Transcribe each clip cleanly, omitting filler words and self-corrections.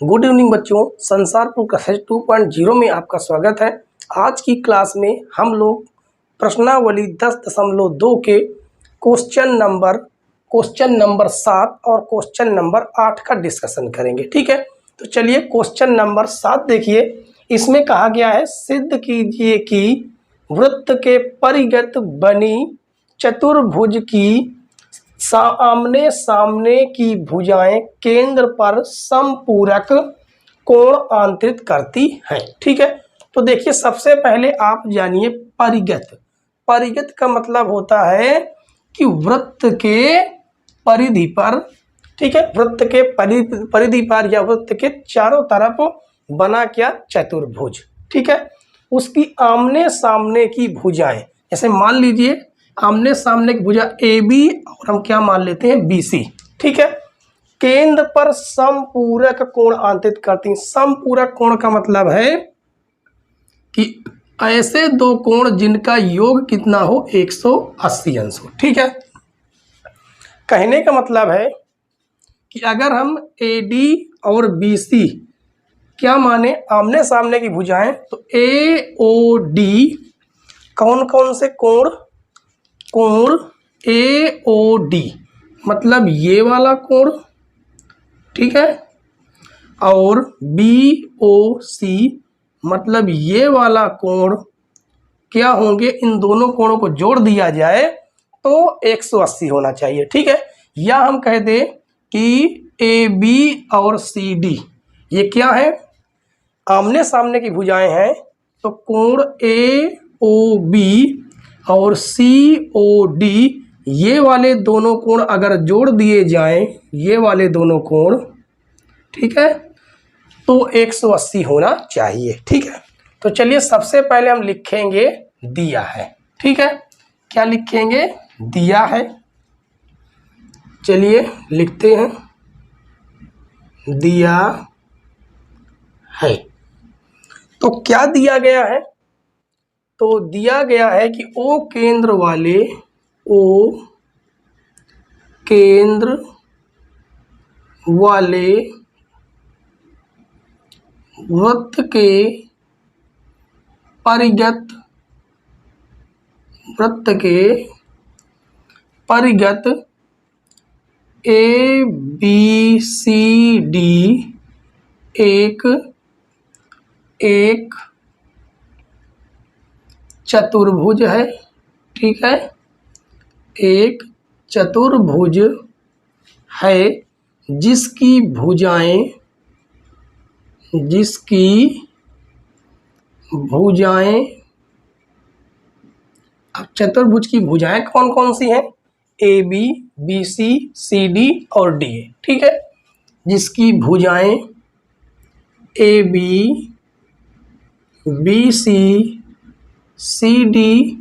Good evening बच्चों, Sansarpur classes 2.0 में आपका स्वागत है। आज की क्लास में हम लोग प्रश्नावली 10.2 के क्वेश्चन नंबर 7 और क्वेश्चन नंबर 8 का डिस्कशन करेंगे। ठीक है, तो चलिए क्वेश्चन नंबर 7 देखिए। इसमें कहा गया है, सिद्ध कीजिए कि वृत्त के परिगत बनी चतुर्भुज की आमने सामने की भुजाएं केंद्र पर समपूरक कोण आंतरित करती हैं। ठीक है, तो देखिए सबसे पहले आप जानिए परिगत। परिगत का मतलब होता है कि वृत्त के परिधि पर, ठीक है, वृत्त के परिधि पर या वृत्त के चारों तरफ बना क्या चतुर्भुज। ठीक है, उसकी आमने सामने की भुजाएं, जैसे मान लीजिए आमने सामने की भुजा ए बी और हम क्या मान लेते हैं बी सी। ठीक है, केंद्र पर समपूरक कोण आंतरित करती हैं। समपूरक कोण का मतलब है कि ऐसे दो कोण जिनका योग कितना हो 180 अंश हो। ठीक है, कहने का मतलब है कि अगर हम ए डी और बी सी क्या माने आमने सामने की भुजाएं, तो ए ओ डी कौन कौन से कोण ए ओ डी मतलब ये वाला कोण, ठीक है, और बी ओ सी मतलब ये वाला कोण क्या होंगे, इन दोनों कोणों को जोड़ दिया जाए तो 180 होना चाहिए। ठीक है, या हम कह दें कि ए बी और सी डी ये क्या है, आमने सामने की भुजाएं हैं, तो कोण ए ओ बी और सी ओ डी ये वाले दोनों कोण अगर जोड़ दिए जाएं, ये वाले दोनों कोण, ठीक है, तो 180 होना चाहिए। ठीक है, तो चलिए सबसे पहले हम लिखेंगे दिया है। ठीक है, क्या लिखेंगे, दिया है। चलिए लिखते हैं दिया है। तो क्या दिया गया है, तो दिया गया है कि ओ केंद्र वाले वृत्त के परिगत ए बी सी डी एक चतुर्भुज है। ठीक है, एक चतुर्भुज है जिसकी भुजाएं अब चतुर्भुज की भुजाएं कौन कौन सी हैं, A B B C C D और डी। ठीक है, जिसकी भुजाएं A B B C C D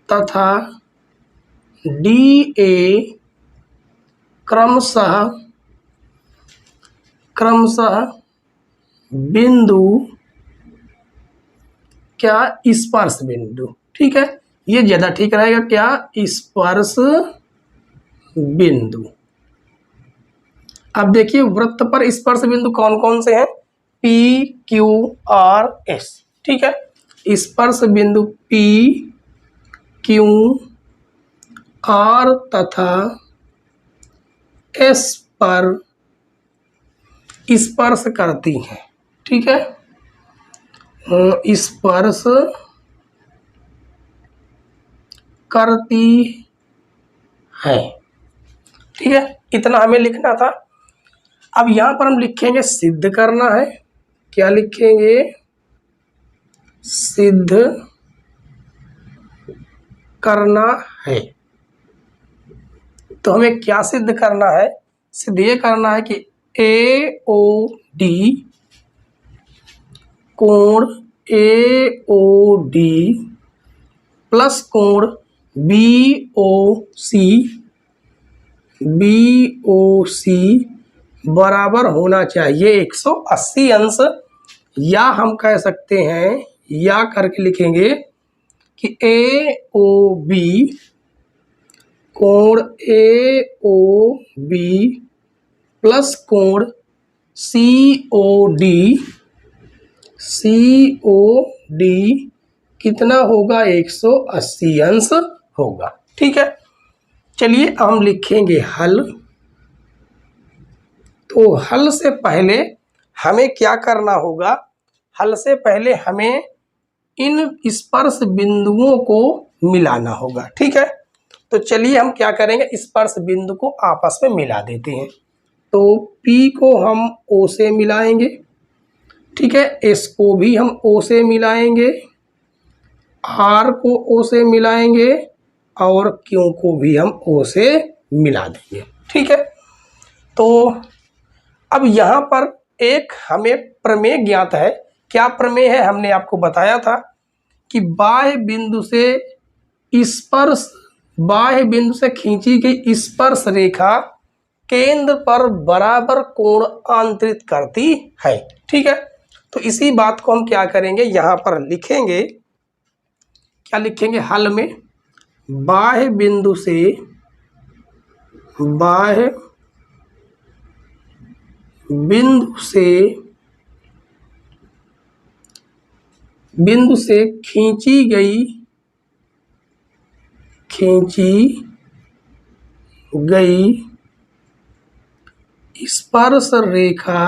तथा डी ए क्रमशः बिंदु क्या स्पर्श बिंदु। ठीक है, ये ज्यादा ठीक रहेगा, क्या स्पर्श बिंदु। अब देखिए वृत्त पर स्पर्श बिंदु कौन कौन से हैं, पी क्यू आर एस। ठीक है, स्पर्श बिंदु पी क्यू आर तथा एस पर स्पर्श करती हैं। ठीक है, स्पर्श करती है। ठीक है, इतना हमें लिखना था। अब यहां पर हम लिखेंगे सिद्ध करना है। क्या लिखेंगे, सिद्ध करना है। तो हमें क्या सिद्ध करना है, सिद्ध ये करना है कि ए ओ डी कोण ए ओ डी प्लस कोण बी ओ सी बराबर होना चाहिए 180 अंश। या हम कह सकते हैं, या करके लिखेंगे कि ए ओ बी कोण ए ओ बी प्लस कोण COD कितना होगा, 180 अंश होगा। ठीक है, चलिए हम लिखेंगे हल। तो हल से पहले हमें क्या करना होगा, हल से पहले हमें इन स्पर्श बिंदुओं को मिलाना होगा। ठीक है, तो चलिए हम क्या करेंगे, स्पर्श बिंदु को आपस में मिला देते हैं। तो P को हम O से मिलाएंगे, ठीक है, S को भी हम O से मिलाएंगे, R को O से मिलाएंगे और Q को भी हम O से मिला देंगे। ठीक है, तो अब यहाँ पर एक हमें प्रमेय ज्ञात है। क्या प्रमेय है, हमने आपको बताया था कि बाह्य बिंदु से खींची गई स्पर्श रेखा केंद्र पर बराबर कोण आंतरित करती है। ठीक है, तो इसी बात को हम क्या करेंगे, यहाँ पर लिखेंगे। क्या लिखेंगे, हल में बाह्य बिंदु से खींची गई स्पर्श रेखा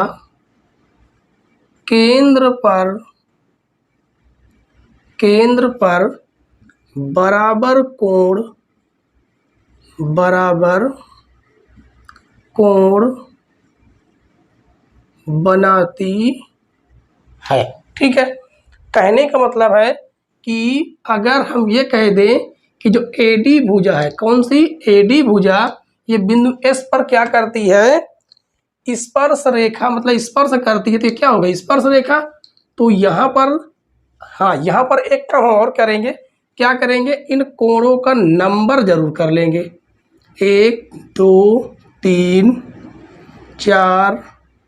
केंद्र पर बराबर कोण बनाती है। ठीक है, कहने का मतलब है कि अगर हम ये कह दें कि जो AD भुजा है, कौन सी AD भुजा, ये बिंदु S पर क्या करती है, स्पर्श रेखा, मतलब स्पर्श करती है, तो क्या होगा, स्पर्श रेखा। तो यहाँ पर, हाँ, यहाँ पर एक काम और करेंगे। क्या करेंगे, इन कोणों का नंबर जरूर कर लेंगे, 1 2 3 4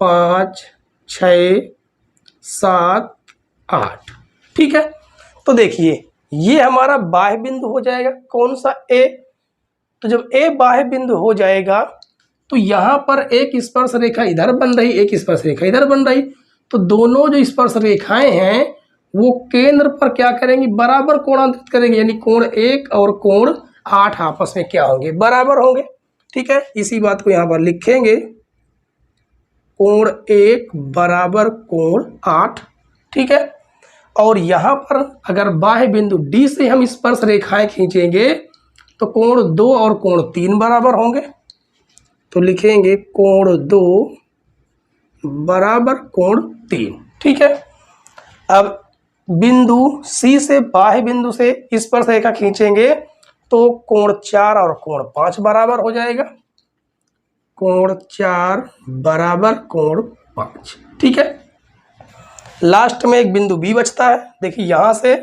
5 6 7 8। ठीक है, तो देखिए ये हमारा बाह्य बिंदु हो जाएगा, कौन सा, A। तो जब A बाह्य बिंदु हो जाएगा तो यहाँ पर एक स्पर्श रेखा इधर बन रही, एक स्पर्श रेखा इधर बन रही, तो दोनों जो स्पर्श रेखाएं हैं वो केंद्र पर क्या करेंगी, बराबर कोणांतरित करेंगे, यानी कोण 1 और कोण 8 आपस में क्या होंगे, बराबर होंगे। ठीक है, इसी बात को यहाँ पर लिखेंगे, कोण 1 बराबर कोण 8। ठीक है, और यहाँ पर अगर बाह्य बिंदु D से हम स्पर्श रेखाएं खींचेंगे तो कोण 2 और कोण 3 बराबर होंगे। तो लिखेंगे कोण 2 बराबर कोण 3। ठीक है, अब बिंदु C से बाह्य बिंदु से स्पर्श रेखा खींचेंगे तो कोण 4 और कोण 5 बराबर हो जाएगा, कोण 4 बराबर कोण 5। ठीक है, लास्ट में एक बिंदु B बचता है। देखिए यहाँ से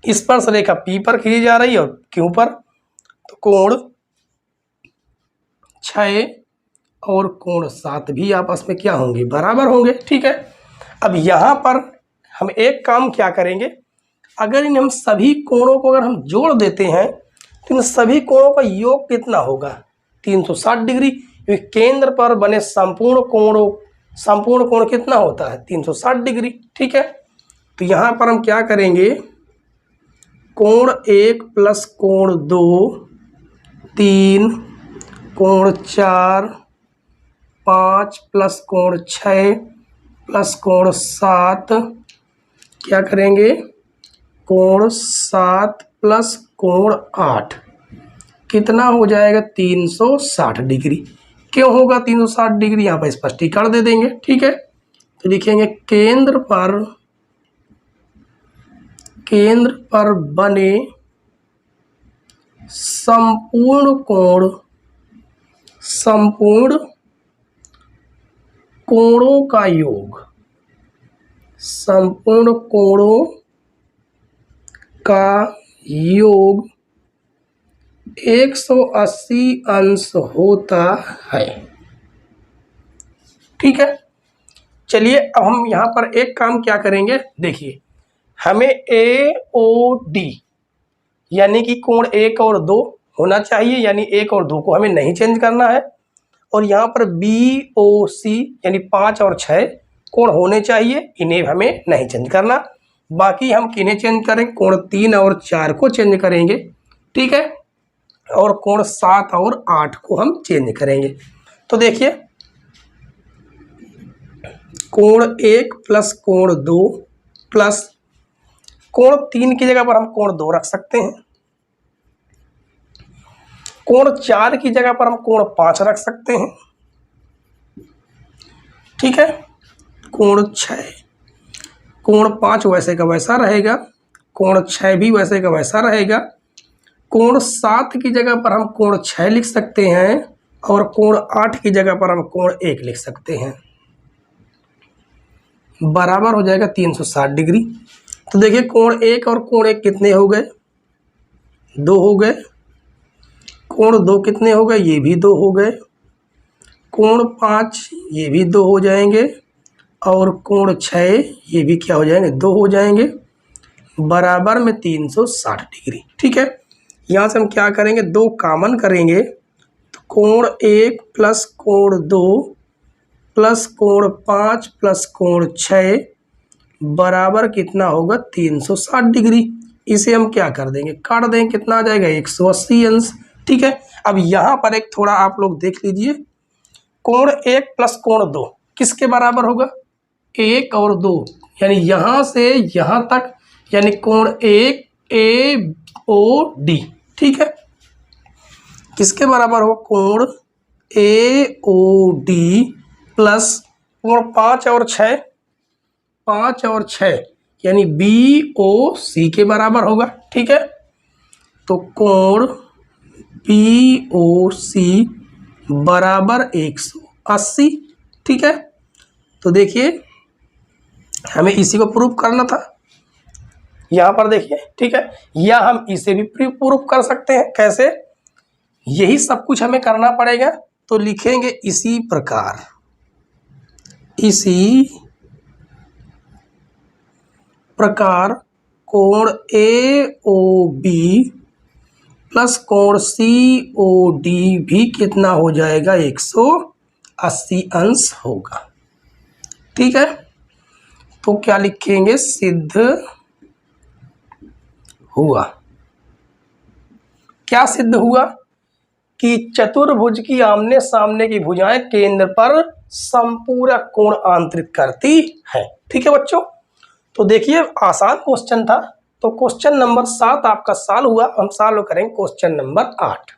स्पर्श रेखा P पर खींची जा रही है और Q पर, तो कोण 6 और कोण 7 भी आपस में क्या होंगे, बराबर होंगे। ठीक है, अब यहाँ पर हम एक काम क्या करेंगे, अगर इन हम सभी कोणों को अगर हम जोड़ देते हैं तो इन सभी कोणों का योग कितना होगा, 360 डिग्री। केंद्र पर बने संपूर्ण कोण कितना होता है, 360 डिग्री। ठीक है, तो यहाँ पर हम क्या करेंगे, कोण 1 प्लस कोण 2 3, कोण 4 5 प्लस कोण 6 प्लस कोण 7, क्या करेंगे, कोण 7 प्लस कोण 8 कितना हो जाएगा, 360 डिग्री। क्यों होगा 360 डिग्री, यहाँ पर स्पष्टीकरण दे देंगे। ठीक है, तो लिखेंगे केंद्र पर बने संपूर्ण कोणों का योग, संपूर्ण कोणों का योग 180 अंश होता है। ठीक है, चलिए अब हम यहाँ पर एक काम क्या करेंगे, देखिए हमें AOD यानी कि कोण 1 और 2 होना चाहिए, यानी 1 और 2 को हमें नहीं चेंज करना है। और यहाँ पर BOC यानी 5 और 6 कोण होने चाहिए, इन्हें हमें नहीं चेंज करना। बाकी हम किन्हें चेंज करेंगे, कोण 3 और 4 को चेंज करेंगे, ठीक है, और कोण 7 और 8 को हम चेंज करेंगे। तो देखिए कोण 1 प्लस कोण 2 प्लस कोण 3 की जगह पर हम कोण 2 रख सकते हैं, कोण 4 की जगह पर हम कोण 5 रख सकते हैं, ठीक है, कोण 6, कोण 5 वैसे का वैसा रहेगा, कोण 6 भी वैसे का वैसा रहेगा, कोण 7 की जगह पर हम कोण 6 लिख सकते हैं और कोण 8 की जगह पर हम कोण 1 लिख सकते हैं, बराबर हो जाएगा 360 डिग्री। तो देखिए कोण 1 और कोण 1 कितने हो गए, 2 हो गए, कोण 2 कितने हो गए, ये भी 2 हो गए, कोण 5 ये भी 2 हो जाएंगे और कोण 6 ये भी क्या हो जाएंगे, 2 हो जाएंगे, बराबर में 360 डिग्री, ठीक है। यहाँ से हम क्या करेंगे, 2 कॉमन करेंगे तो कोण 1 प्लस कोण 2 प्लस कोण 5 प्लस कोण 6 बराबर कितना होगा, 360 डिग्री। इसे हम क्या कर देंगे, काट देंगे, कितना आ जाएगा, 180 अंश, ठीक है। अब यहाँ पर एक थोड़ा आप लोग देख लीजिए, कोण 1 प्लस कोण 2 किसके बराबर होगा, 1 और 2, यानी यहाँ से यहाँ तक, यानी कोण 1 AOD, ठीक है, किसके बराबर हो, कोण AOD प्लस कोण 5 और 6, 5 और 6 यानी BOC के बराबर होगा, ठीक है। तो कोण BOC बराबर 180, ठीक है। तो देखिए हमें इसी को प्रूव करना था, यहाँ पर देखिए, ठीक है, या हम इसे भी प्रूव कर सकते हैं, कैसे, यही सब कुछ हमें करना पड़ेगा। तो लिखेंगे इसी प्रकार, इसी प्रकार कोण AOB प्लस कोण COD भी कितना हो जाएगा, 180 अंश होगा, ठीक है। तो क्या लिखेंगे, सिद्ध हुआ, क्या सिद्ध हुआ कि चतुर्भुज की आमने सामने की भुजाएं केंद्र पर संपूरक कोण आंतरित करती है, ठीक है बच्चों। तो देखिए आसान क्वेश्चन था, तो क्वेश्चन नंबर 7 आपका सॉल्व हुआ। हम सॉल्व करेंगे क्वेश्चन नंबर 8।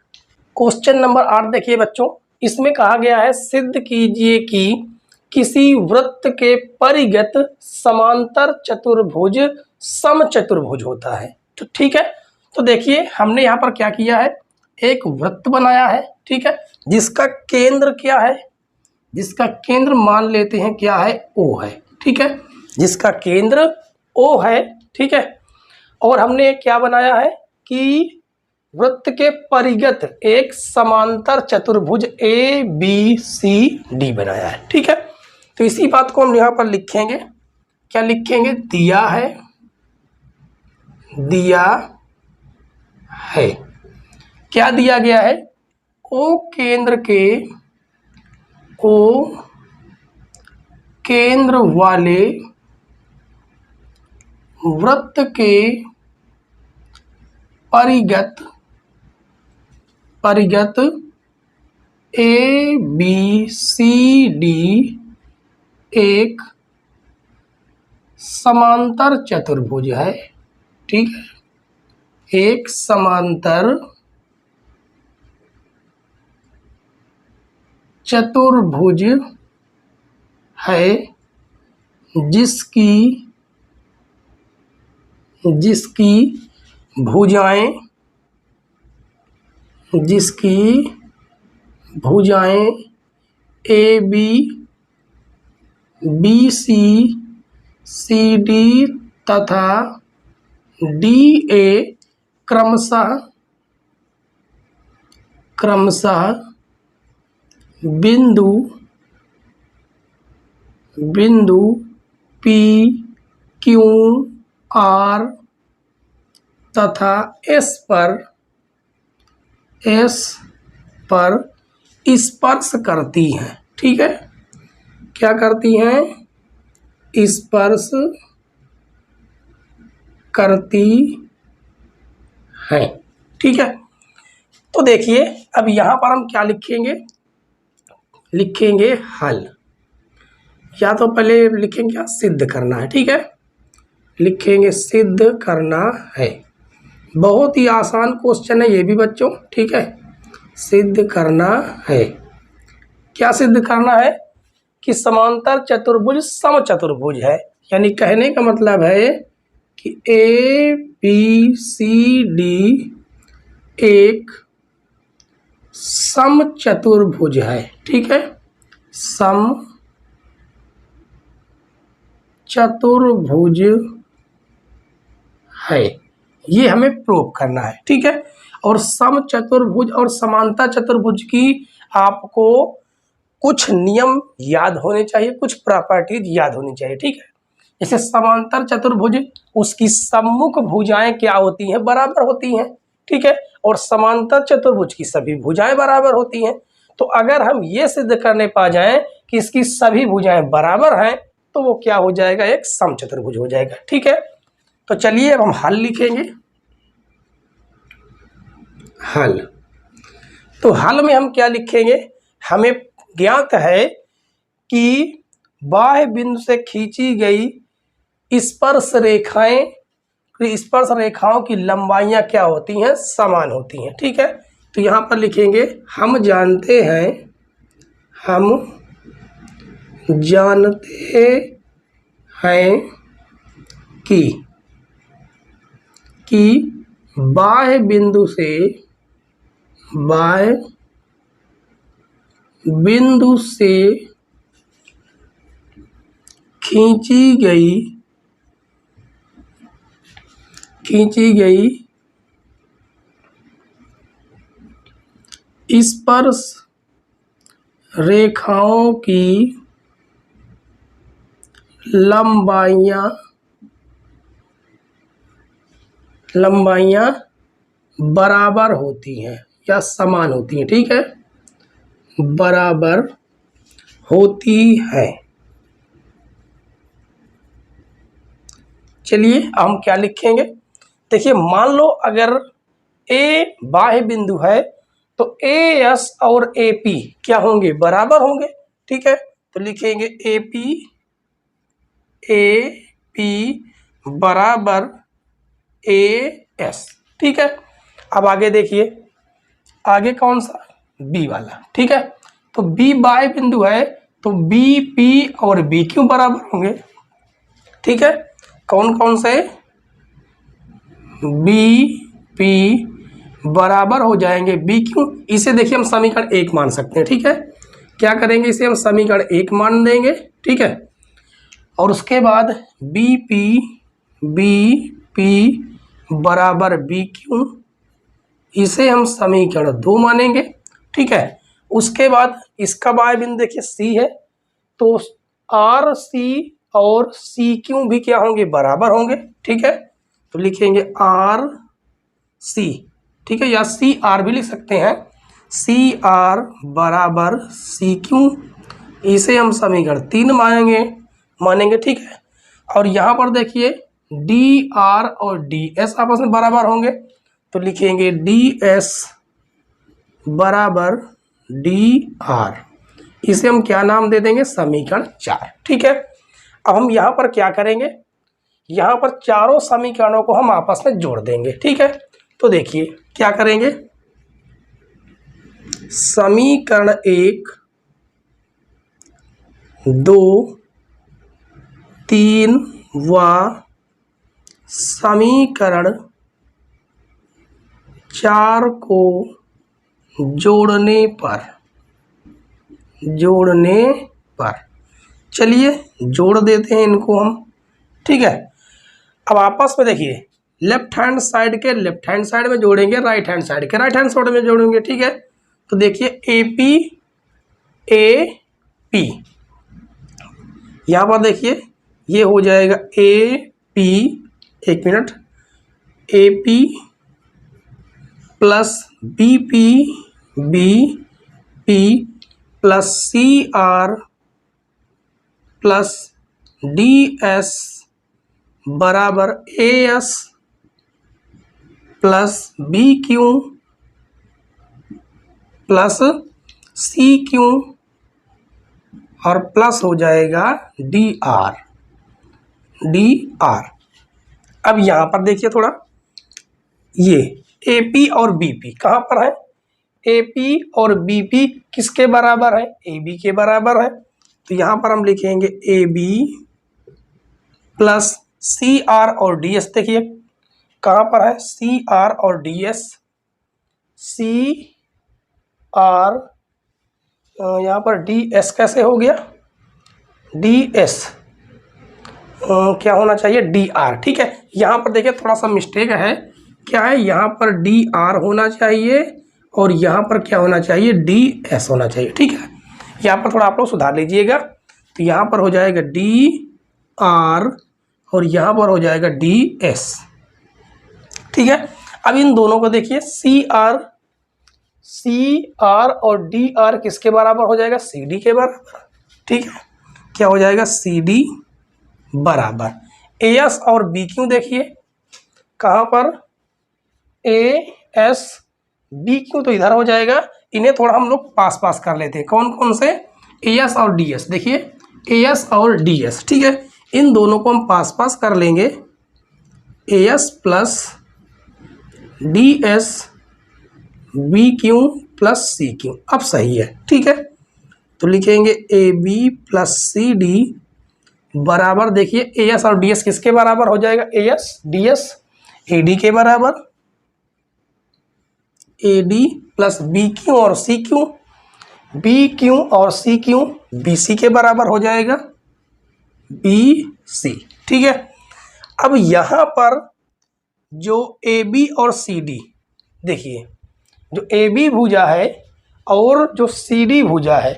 क्वेश्चन नंबर 8 देखिए बच्चों, इसमें कहा गया है सिद्ध कीजिए कि किसी वृत्त के परिगत समांतर चतुर्भुज समचतुर्भुज होता है। तो ठीक है, तो देखिए हमने यहाँ पर क्या किया है, एक वृत्त बनाया है, ठीक है, जिसका केंद्र क्या है, जिसका केंद्र मान लेते हैं क्या है, O है, ठीक है, जिसका केंद्र O है, ठीक है। और हमने क्या बनाया है कि वृत्त के परिगत एक समांतर चतुर्भुज ABCD बनाया है, ठीक है। तो इसी बात को हम यहाँ पर लिखेंगे, क्या लिखेंगे, दिया है, दिया है, क्या दिया गया है, O केंद्र वाले वृत्त के परिगत ABCD एक समांतर चतुर्भुज है, ठीक है, एक समांतर चतुर्भुज है जिसकी भुजाएं AB BC CD तथा DA क्रमशः बिंदु P Q R तथा S पर स्पर्श करती हैं। ठीक है, क्या करती हैं? स्पर्श करती हैं। ठीक है, तो देखिए अब यहां पर हम क्या लिखेंगे? लिखेंगे हल, या तो पहले लिखेंगे क्या? सिद्ध करना है। ठीक है, लिखेंगे सिद्ध करना है। बहुत ही आसान क्वेश्चन है ये भी बच्चों। ठीक है, सिद्ध करना है। क्या सिद्ध करना है? कि समांतर चतुर्भुज समचतुर्भुज है। यानी कहने का मतलब है कि ए बी सी डी एक समचतुर्भुज है। ठीक है, समचतुर्भुज है, ये हमें प्रूव करना है। ठीक है, और समचतुर्भुज और समांतर चतुर्भुज की आपको कुछ नियम याद होने चाहिए, कुछ प्रॉपर्टीज याद होनी चाहिए। ठीक है, जैसे समांतर चतुर्भुज, उसकी सम्मुख भुजाएं क्या होती हैं? बराबर होती हैं। ठीक है, और समांतर चतुर्भुज की सभी भुजाएं बराबर होती हैं। तो अगर हम ये सिद्ध करने पा जाएं कि इसकी सभी भुजाएं बराबर हैं, तो वो क्या हो जाएगा? एक समचतुर्भुज हो जाएगा। ठीक है, तो चलिए अब हम हल लिखेंगे। हल, तो हल में हम क्या लिखेंगे? हमें ज्ञात है कि बाह्य बिंदु से खींची गई स्पर्श रेखाएं, स्पर्श रेखाओं की लंबाइयां क्या होती हैं? समान होती हैं। ठीक है, तो यहां पर लिखेंगे हम जानते हैं कि बाह्य बिंदु से खींची गई स्पर्श रेखाओं की लंबाइयां बराबर होती हैं या समान होती हैं। ठीक है, बराबर होती है। चलिए हम क्या लिखेंगे? देखिए, मान लो अगर ए बाह्य बिंदु है तो ए एस और ए पी क्या होंगे? बराबर होंगे। ठीक है, तो लिखेंगे ए पी बराबर ए एस। ठीक है, अब आगे देखिए, आगे कौन सा? बी वाला। ठीक है, तो बी बाह्य बिंदु है तो बी पी और बी क्यू बराबर होंगे। ठीक है, कौन कौन से? बी पी बराबर हो जाएंगे बी क्यू। इसे देखिए हम समीकरण 1 मान सकते हैं। ठीक है, क्या करेंगे? इसे हम समीकरण 1 मान देंगे। ठीक है, और उसके बाद बी पी बराबर बी क्यू, इसे हम समीकरण 2 मानेंगे। ठीक है, उसके बाद इसका बाह्य बिंदु देखिए सी है, तो आर सी और सी क्यू भी क्या होंगे? बराबर होंगे। ठीक है, तो लिखेंगे आर सी। ठीक है, या सी आर भी लिख सकते हैं, सी आर बराबर सी क्यू, इसे हम समीकरण 3 मानेंगे। ठीक है, और यहाँ पर देखिए डी आर और डी एस आपस में बराबर होंगे, तो लिखेंगे डी एस बराबर डी आर, इसे हम क्या नाम दे देंगे? समीकरण 4। ठीक है, अब हम यहाँ पर क्या करेंगे? यहाँ पर चारों समीकरणों को हम आपस में जोड़ देंगे। ठीक है, तो देखिए क्या करेंगे? समीकरण 1, 2, 3 व समीकरण 4 को जोड़ने पर चलिए जोड़ देते हैं इनको हम। ठीक है, अब आपस में देखिए लेफ्ट हैंड साइड के लेफ्ट हैंड साइड में जोड़ेंगे, राइट हैंड साइड के राइट हैंड साइड में जोड़ेंगे। ठीक है, तो देखिए ए पी यहाँ पर देखिए ये हो जाएगा ए पी, एक मिनट, A P plus B P plus C R plus D S बराबर A S plus B Q plus C Q और प्लस हो जाएगा डी आर। अब यहाँ पर देखिए थोड़ा, ये ए पी और बी पी कहाँ पर है? ए पी और बी पी किसके बराबर है? ए बी के बराबर है। तो यहाँ पर हम लिखेंगे A B plus C R और डी एस। देखिए कहाँ पर है? सी आर और डी एस। सी आर यहाँ पर डी एस कैसे हो गया? डी एस क्या होना चाहिए? D R. ठीक है, यहाँ पर देखिए थोड़ा सा मिस्टेक है। क्या है? यहाँ पर डी आर होना चाहिए और यहाँ पर क्या होना चाहिए? डी एस होना चाहिए। ठीक है, यहाँ पर थोड़ा आप लोग सुधार लीजिएगा। तो यहाँ पर हो जाएगा डी आर और यहाँ पर हो जाएगा डी एस। ठीक है, अब इन दोनों को देखिए, सी आर और डी आर किसके बराबर हो जाएगा? सी डी के बराबर। ठीक है, क्या हो जाएगा? सी डी बराबर ए एस और बी क्यू। देखिए कहाँ पर? ए एस बी क्यू तो इधर हो जाएगा। इन्हें थोड़ा हम लोग पास कर लेते हैं। कौन कौन से? ए एस और डी एस। देखिए ए एस और डी एस। ठीक है, इन दोनों को हम पास कर लेंगे। A S plus D S B Q plus C Q. अब सही है। ठीक है, तो लिखेंगे A B plus C D बराबर, देखिए ए एस और डी एस किसके बराबर हो जाएगा? A S D S A D के बराबर। A D plus B Q और सी क्यू, बी क्यू और सी क्यू बी सी के बराबर हो जाएगा, बी सी। ठीक है, अब यहाँ पर जो ए बी और सी डी, देखिए जो ए बी भुजा है और जो सी डी भुजा है,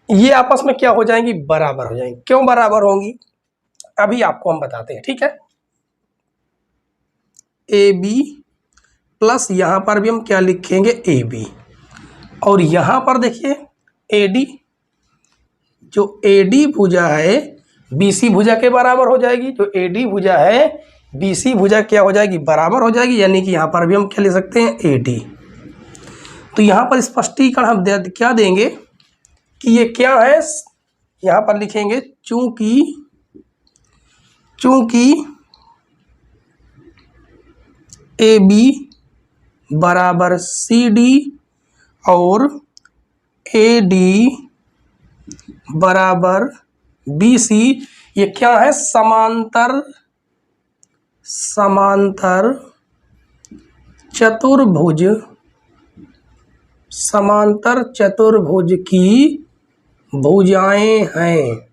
ये आपस में क्या हो जाएंगी? बराबर हो जाएंगी। क्यों बराबर होंगी? अभी आपको हम बताते हैं। ठीक है, ए बी प्लस यहाँ पर भी हम क्या लिखेंगे? ए बी, और यहाँ पर देखिए ए डी, जो ए डी भुजा है बी सी भुजा के बराबर हो जाएगी। जो ए डी भुजा है बी सी भुजा क्या हो जाएगी? बराबर हो जाएगी। यानी कि यहाँ पर भी हम क्या लिख सकते हैं? A D. तो यहाँ पर स्पष्टीकरण हम क्या देंगे कि ये क्या है? यहाँ पर लिखेंगे चूंकि ए बी बराबर सी डी और ए डी बराबर बी सी, ये क्या है? समांतर चतुर्भुज की भुजाएं हैं।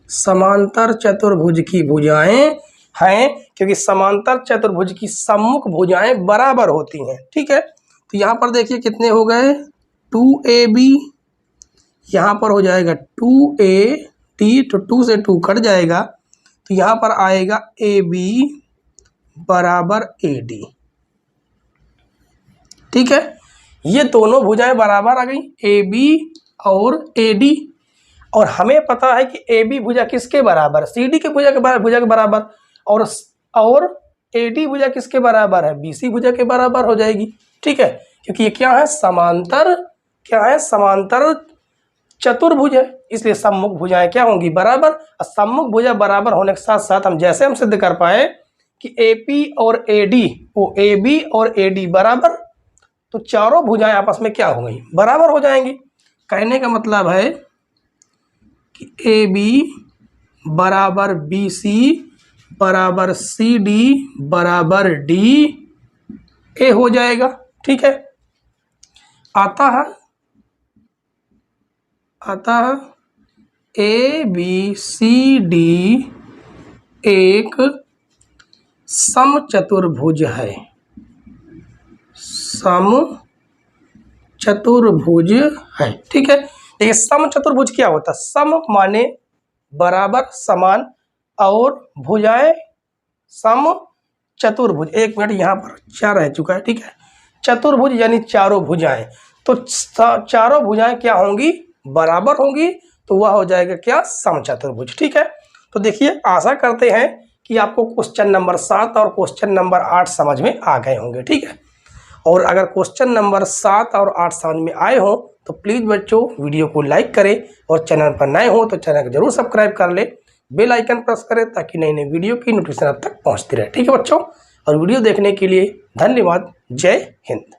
समांतर चतुर्भुज की भुजाएं हैं, क्योंकि समांतर चतुर्भुज की सम्मुख भुजाएं बराबर होती हैं। ठीक है, तो यहाँ पर देखिए कितने हो गए? 2ab, यहाँ पर हो जाएगा 2ad, तो 2 से 2 कट जाएगा, तो यहाँ पर आएगा ab बराबर ad। ठीक है, ये दोनों भुजाएं बराबर आ गई, ab और ad। और हमें पता है कि ab भुजा किसके बराबर? cd के भुजा के बराबर, और AD भुजा किसके बराबर है? BC भुजा के बराबर हो जाएगी। ठीक है, क्योंकि ये क्या है? समांतर चतुर्भुज है, इसलिए सम्मुख भुजाएं क्या होंगी? बराबर। और सम्मुख भुजा बराबर होने के साथ साथ हम जैसे हम सिद्ध कर पाए कि AP और AD, वो AB और AD बराबर, तो चारों भुजाएं आपस में क्या हो गई? बराबर हो जाएंगी। कहने का मतलब है कि AB बराबर BC बराबर CD बराबर DA हो जाएगा। ठीक है, आता है ABCD एक समचतुर्भुज है। समचतुर्भुज है। ठीक है, देखिए समचतुर्भुज क्या होता है? सम माने बराबर, समान, और भुजाएं सम, चतुर्भुज। एक मिनट, यहाँ पर 4 रह चुका है। ठीक है, चतुर्भुज यानी चारों भुजाएं। तो चारों भुजाएं क्या होंगी, बराबर होंगी, तो वह हो जाएगा क्या, समचतुर्भुज। ठीक है, तो देखिए आशा करते हैं कि आपको क्वेश्चन नंबर 7 और क्वेश्चन नंबर 8 समझ में आ गए होंगे। ठीक है, और अगर क्वेश्चन नंबर 7 और 8 समझ में आए हो तो प्लीज़ बच्चों वीडियो को लाइक करें, और चैनल पर नए हो तो चैनल को जरूर सब्सक्राइब कर ले, बेल आइकन प्रेस करें ताकि नई नई वीडियो की नोटिफिकेशन आप तक पहुंचती रहे। ठीक है बच्चों, और वीडियो देखने के लिए धन्यवाद। जय हिंद।